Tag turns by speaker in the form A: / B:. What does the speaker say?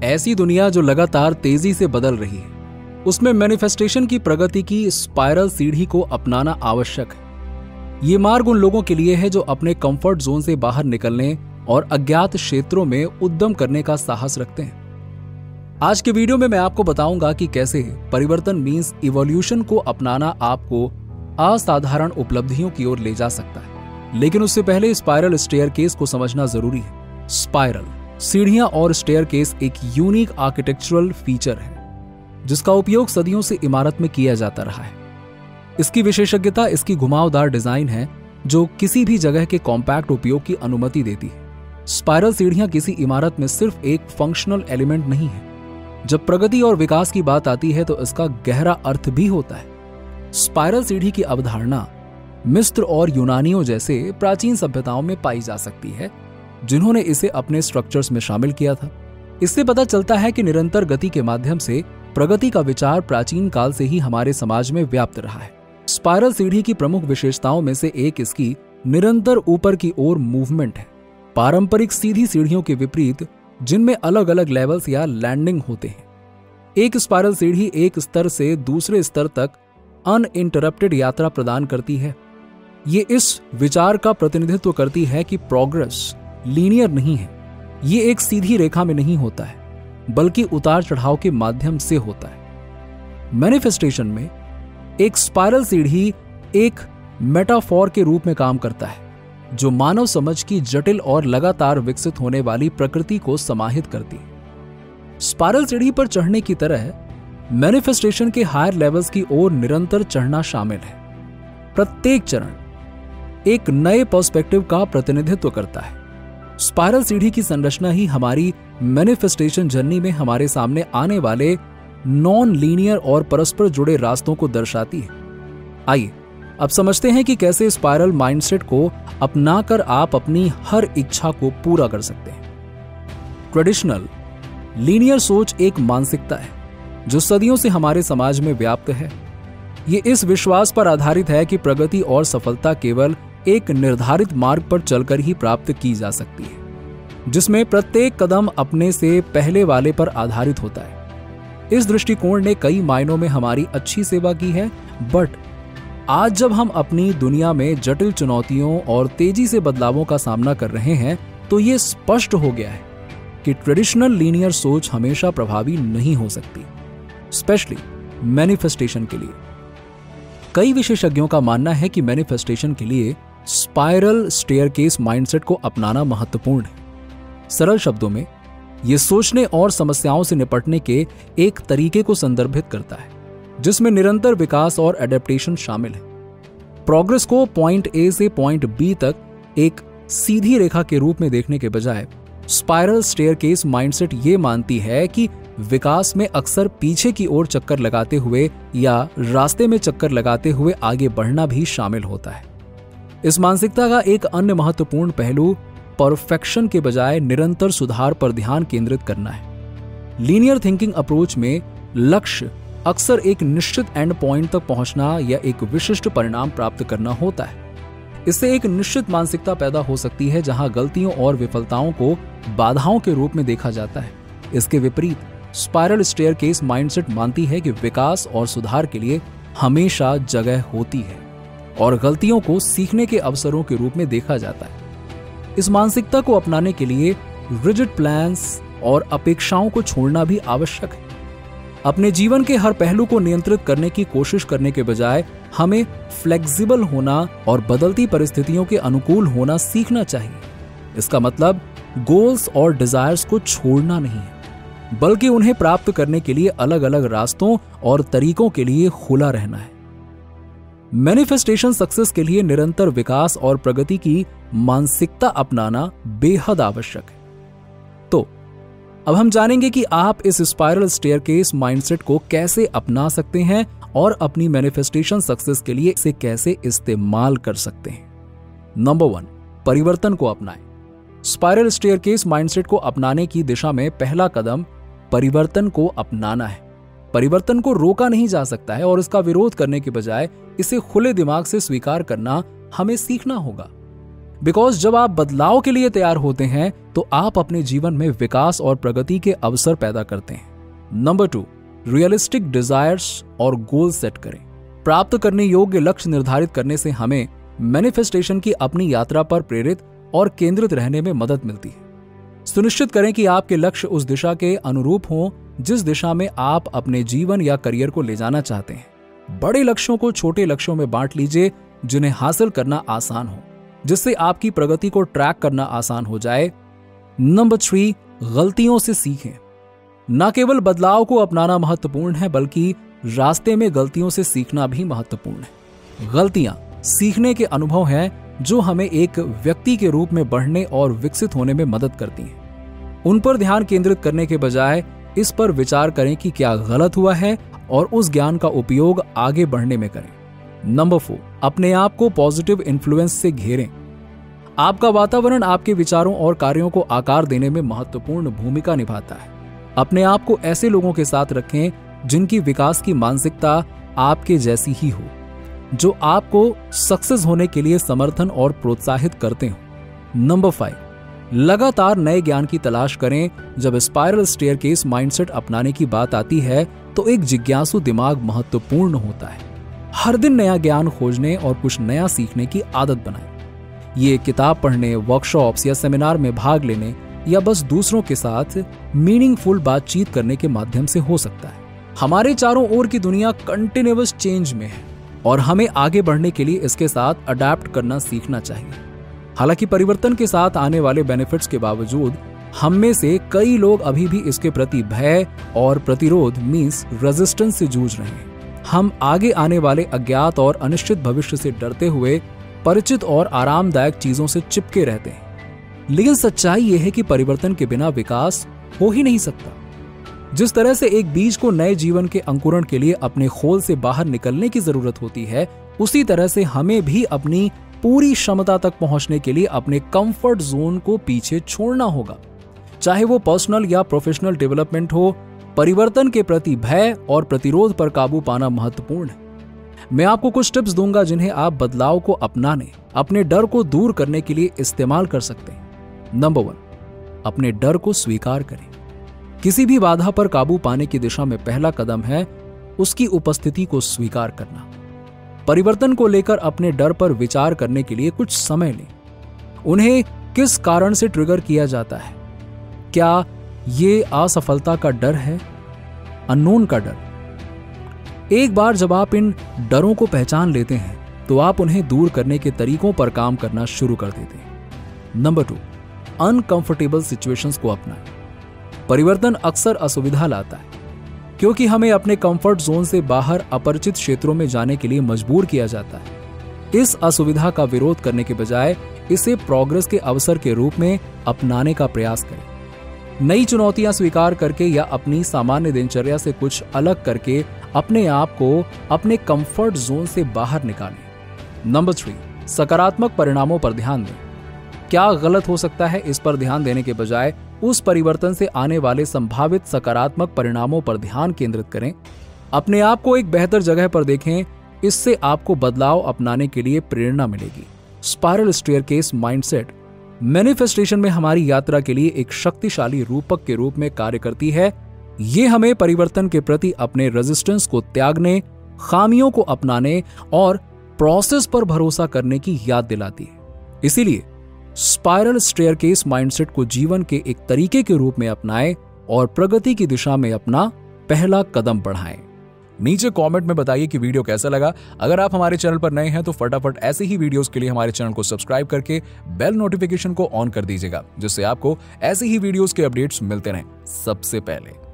A: ऐसी दुनिया जो लगातार तेजी से बदल रही है, उसमें मैनिफेस्टेशन की प्रगति की स्पाइरल सीढ़ी को अपनाना आवश्यक है। ये मार्ग उन लोगों के लिए है जो अपने कंफर्ट जोन से बाहर निकलने और अज्ञात क्षेत्रों में उद्यम करने का साहस रखते हैं। आज के वीडियो में मैं आपको बताऊंगा कि कैसे परिवर्तन मींस इवोल्यूशन को अपनाना आपको असाधारण उपलब्धियों की ओर ले जा सकता है। लेकिन उससे पहले स्पाइरल स्टेयरकेस को समझना जरूरी है। स्पाइरल सीढ़ियां और स्टेयरकेस एक यूनिक आर्किटेक्चरल फीचर है जिसका उपयोग सदियों से इमारत में किया जाता रहा है। इसकी विशेषज्ञता इसकी घुमावदार डिजाइन है जो किसी भी जगह के कॉम्पैक्ट उपयोग की अनुमति देती है। स्पाइरल सीढ़ियां किसी इमारत में सिर्फ एक फंक्शनल एलिमेंट नहीं है। जब प्रगति और विकास की बात आती है तो इसका गहरा अर्थ भी होता है। स्पाइरल सीढ़ी की अवधारणा मिस्र और यूनानियों जैसे प्राचीन सभ्यताओं में पाई जा सकती है जिन्होंने इसे अपने स्ट्रक्चर्स में शामिल किया था। इससे पता चलता है कि निरंतर गति के माध्यम से प्रगति का विचार प्राचीन काल से ही हमारे समाज में व्याप्त रहा है। स्पाइरल सीढ़ी की प्रमुख विशेषताओं में से एक इसकी निरंतर ऊपर की ओर मूवमेंट है। पारंपरिक सीधी सीढ़ियों के विपरीत जिनमें अलग अलग लेवल्स या लैंडिंग होते हैं, एक स्पाइरल सीढ़ी एक स्तर से दूसरे स्तर तक अनइंटरप्टेड यात्रा प्रदान करती है। ये इस विचार का प्रतिनिधित्व करती है कि प्रोग्रेस लीनियर नहीं है। ये एक सीधी रेखा में नहीं होता है बल्कि उतार चढ़ाव के माध्यम से होता है। मैनिफेस्टेशन में एक स्पाइरल सीढ़ी एक मेटाफोर के रूप में काम करता है जो मानव समझ की जटिल और लगातार विकसित होने वाली प्रकृति को समाहित करती है। स्पाइरल सीढ़ी पर चढ़ने की तरह मैनिफेस्टेशन के हायर लेवल्स की ओर निरंतर चढ़ना शामिल है। प्रत्येक चरण एक नए पर्सपेक्टिव का प्रतिनिधित्व करता है। स्पाइरल सीढ़ी की संरचना ही हमारी मैनिफेस्टेशन जर्नी में हमारे सामने आने वाले नॉन लीनियर और परस्पर जुड़े रास्तों को दर्शाती है। आइए अब समझते हैं कि कैसे स्पाइरल माइंडसेट को अपनाकर आप अपनी हर इच्छा को पूरा कर सकते हैं। ट्रेडिशनल लीनियर सोच एक मानसिकता है जो सदियों से हमारे समाज में व्याप्त है। ये इस विश्वास पर आधारित है कि प्रगति और सफलता केवल एक निर्धारित मार्ग पर चलकर ही प्राप्त की जा सकती है, जिसमें प्रत्येक कदम अपने से पहले वाले पर आधारित होता है। इस दृष्टिकोण ने कई मायनों में हमारी अच्छी सेवा की है, बट आज जब हम अपनी दुनिया में जटिल चुनौतियों और तेजी से बदलावों का सामना कर रहे हैं तो ये स्पष्ट हो गया है कि ट्रेडिशनल लीनियर सोच हमेशा प्रभावी नहीं हो सकती, स्पेशली मैनिफेस्टेशन के लिए। कई विशेषज्ञों का मानना है कि मैनिफेस्टेशन के लिए स्पाइरल स्टेयरकेस माइंडसेट को अपनाना महत्वपूर्ण है। सरल शब्दों में यह सोचने और समस्याओं से निपटने के एक तरीके को संदर्भित करता है जिसमें निरंतर विकास और एडेप्टेशन शामिल है। प्रोग्रेस को पॉइंट ए से पॉइंट बी तक एक सीधी रेखा के रूप में देखने के बजाय स्पाइरल स्टेयरकेस माइंडसेट ये मानती है कि विकास में अक्सर पीछे की ओर चक्कर लगाते हुए या रास्ते में चक्कर लगाते हुए आगे बढ़ना भी शामिल होता है। इस मानसिकता का एक अन्य महत्वपूर्ण पहलू परफेक्शन के बजाय निरंतर सुधार पर ध्यान केंद्रित करना है। लीनियर थिंकिंग अप्रोच में लक्ष्य अक्सर एक निश्चित एंड पॉइंट तक पहुंचना या एक विशिष्ट परिणाम प्राप्त करना होता है। इससे एक निश्चित मानसिकता पैदा हो सकती है जहां गलतियों और विफलताओं को बाधाओं के रूप में देखा जाता है। इसके विपरीत स्पाइरल स्टेयरकेस माइंडसेट मानती है कि विकास और सुधार के लिए हमेशा जगह होती है और गलतियों को सीखने के अवसरों के रूप में देखा जाता है। इस मानसिकता को अपनाने के लिए रिजिड प्लान्स और अपेक्षाओं को छोड़ना भी आवश्यक है। अपने जीवन के हर पहलू को नियंत्रित करने की कोशिश करने के बजाय हमें फ्लेक्सिबल होना और बदलती परिस्थितियों के अनुकूल होना सीखना चाहिए। इसका मतलब गोल्स और डिजायर्स को छोड़ना नहीं है बल्कि उन्हें प्राप्त करने के लिए अलग अलग रास्तों और तरीकों के लिए खुला रहना है। मैनिफेस्टेशन सक्सेस के लिए निरंतर विकास और प्रगति की मानसिकता अपनाना बेहद आवश्यक है। तो अब हम जानेंगे कि आप इस स्पाइरल स्टेयरकेस माइंडसेट को कैसे अपना सकते हैं और अपनी मैनिफेस्टेशन सक्सेस के लिए इसे कैसे इस्तेमाल कर सकते हैं। नंबर 1, परिवर्तन को अपनाएं। स्पाइरल स्टेयरकेस माइंडसेट को अपनाने की दिशा में पहला कदम परिवर्तन को अपनाना है। परिवर्तन को रोका नहीं जा सकता है और इसका विरोध करने के बजाय इसे खुले दिमाग से स्वीकार करना हमें सीखना होगा। बिकॉज जब आप बदलाव के लिए तैयार होते हैं तो आप अपने जीवन में विकास और प्रगति के अवसर पैदा करते हैं। नंबर 2, रियलिस्टिक डिजायर्स और गोल सेट करें। प्राप्त करने योग्य लक्ष्य निर्धारित करने से हमें मैनिफेस्टेशन की अपनी यात्रा पर प्रेरित और केंद्रित रहने में मदद मिलती है। सुनिश्चित करें कि आपके लक्ष्य उस दिशा के अनुरूप हों जिस दिशा में आप अपने जीवन या करियर को ले जाना चाहते हैं। बड़े लक्ष्यों को छोटे लक्ष्यों में बांट लीजिए जिन्हें हासिल करना आसान हो, जिससे आपकी प्रगति को ट्रैक करना आसान हो जाए। नंबर 3, गलतियों से सीखें। न केवल बदलाव को अपनाना महत्वपूर्ण है बल्कि रास्ते में गलतियों से सीखना भी महत्वपूर्ण है। गलतियां सीखने के अनुभव हैं जो हमें एक व्यक्ति के रूप में बढ़ने और विकसित होने में मदद करती हैं। उन पर ध्यान केंद्रित करने के बजाय इस पर विचार करें कि क्या गलत हुआ है और उस ज्ञान का उपयोग आगे बढ़ने में करें। नंबर 4, अपने आप को पॉजिटिव इन्फ्लुएंस से घेरें। आपका वातावरण आपके विचारों और कार्यों को आकार देने में महत्वपूर्ण भूमिका निभाता है। अपने आप को ऐसे लोगों के साथ रखें जिनकी विकास की मानसिकता आपके जैसी ही हो, जो आपको सक्सेस होने के लिए समर्थन और प्रोत्साहित करते हो। नंबर 5, लगातार नए ज्ञान की तलाश करें। जब स्पाइरल स्टेयरकेस माइंडसेट अपनाने की बात आती है तो एक जिज्ञासु दिमाग महत्वपूर्ण होता है। हर दिन नया ज्ञान खोजने और कुछ नया सीखने की आदत बनाएं। ये किताब पढ़ने, वर्कशॉप्स या सेमिनार में भाग लेने या बस दूसरों के साथ मीनिंगफुल बातचीत करने के माध्यम से हो सकता है। हमारे चारों ओर की दुनिया कंटिन्यूअस चेंज में है और हमें आगे बढ़ने के लिए इसके साथ अडैप्ट करना सीखना चाहिए। हालांकि परिवर्तन के साथ आने वाले बेनिफिट्स के बावजूद हम में से कई लोग अभी भी इसके प्रति भय और प्रतिरोध मींस रेजिस्टेंस से जूझ रहे हैं। हम आगे आने वाले अज्ञात और अनिश्चित भविष्य से डरते हुए परिचित और आरामदायक चीजों से चिपके रहते हैं। लेकिन सच्चाई यह है कि परिवर्तन के बिना विकास हो ही नहीं सकता। जिस तरह से एक बीज को नए जीवन के अंकुरण के लिए अपने खोल से बाहर निकलने की जरूरत होती है, उसी तरह से हमें भी अपनी पूरी क्षमता तक पहुंचने के लिए अपने कंफर्ट जोन को पीछे छोड़ना होगा। चाहे वो पर्सनल या प्रोफेशनल डेवलपमेंट हो, परिवर्तन के प्रति भय और प्रतिरोध पर काबू पाना महत्वपूर्ण है। मैं आपको कुछ टिप्स दूंगा जिन्हें आप बदलाव को अपनाने, अपने डर को दूर करने के लिए इस्तेमाल कर सकते हैं। नंबर 1, अपने डर को स्वीकार करें। किसी भी बाधा पर काबू पाने की दिशा में पहला कदम है उसकी उपस्थिति को स्वीकार करना। परिवर्तन को लेकर अपने डर पर विचार करने के लिए कुछ समय लें। उन्हें किस कारण से ट्रिगर किया जाता है? क्या ये असफलता का डर है? अननोन का डर? एक बार जब आप इन डरों को पहचान लेते हैं तो आप उन्हें दूर करने के तरीकों पर काम करना शुरू कर देते हैं। नंबर 2, अनकंफर्टेबल सिचुएशंस को अपनाएं। परिवर्तन अक्सर असुविधा लाता है क्योंकि हमें अपने कंफर्ट जोन से बाहर अपरिचित क्षेत्रों में जाने के लिए मजबूर किया जाता है। इस असुविधा का विरोध करने के बजाय इसे प्रोग्रेस के अवसर के रूप में अपनाने का प्रयास करें। नई चुनौतियां स्वीकार करके या अपनी सामान्य दिनचर्या से कुछ अलग करके अपने आप को अपने कंफर्ट जोन से बाहर निकालें। नंबर 3, सकारात्मक परिणामों पर ध्यान दें। क्या गलत हो सकता है, इस पर ध्यान देने के बजाय उस परिवर्तन से आने वाले संभावित सकारात्मक परिणामों पर ध्यान केंद्रित करें। अपने आप को एक बेहतर जगह पर देखें। इससे आपको बदलाव अपनाने के लिए प्रेरणा मिलेगी। स्पाइरल स्टेयरकेस माइंडसेट मैनिफेस्टेशन में हमारी यात्रा के लिए एक शक्तिशाली रूपक के रूप में कार्य करती है। ये हमें परिवर्तन के प्रति अपने रेजिस्टेंस को त्यागने, खामियों को अपनाने और प्रोसेस पर भरोसा करने की याद दिलाती है। इसीलिए स्पाइरल स्टेयरकेस माइंडसेट को जीवन के एक तरीके के रूप में अपनाएं और प्रगति की दिशा में अपना पहला कदम बढ़ाएं। नीचे कमेंट में बताइए कि वीडियो कैसा लगा। अगर आप हमारे चैनल पर नए हैं तो फटाफट ऐसे ही वीडियोस के लिए हमारे चैनल को सब्सक्राइब करके बेल नोटिफिकेशन को ऑन कर दीजिएगा, जिससे आपको ऐसे ही वीडियोस के अपडेट्स मिलते रहें सबसे पहले।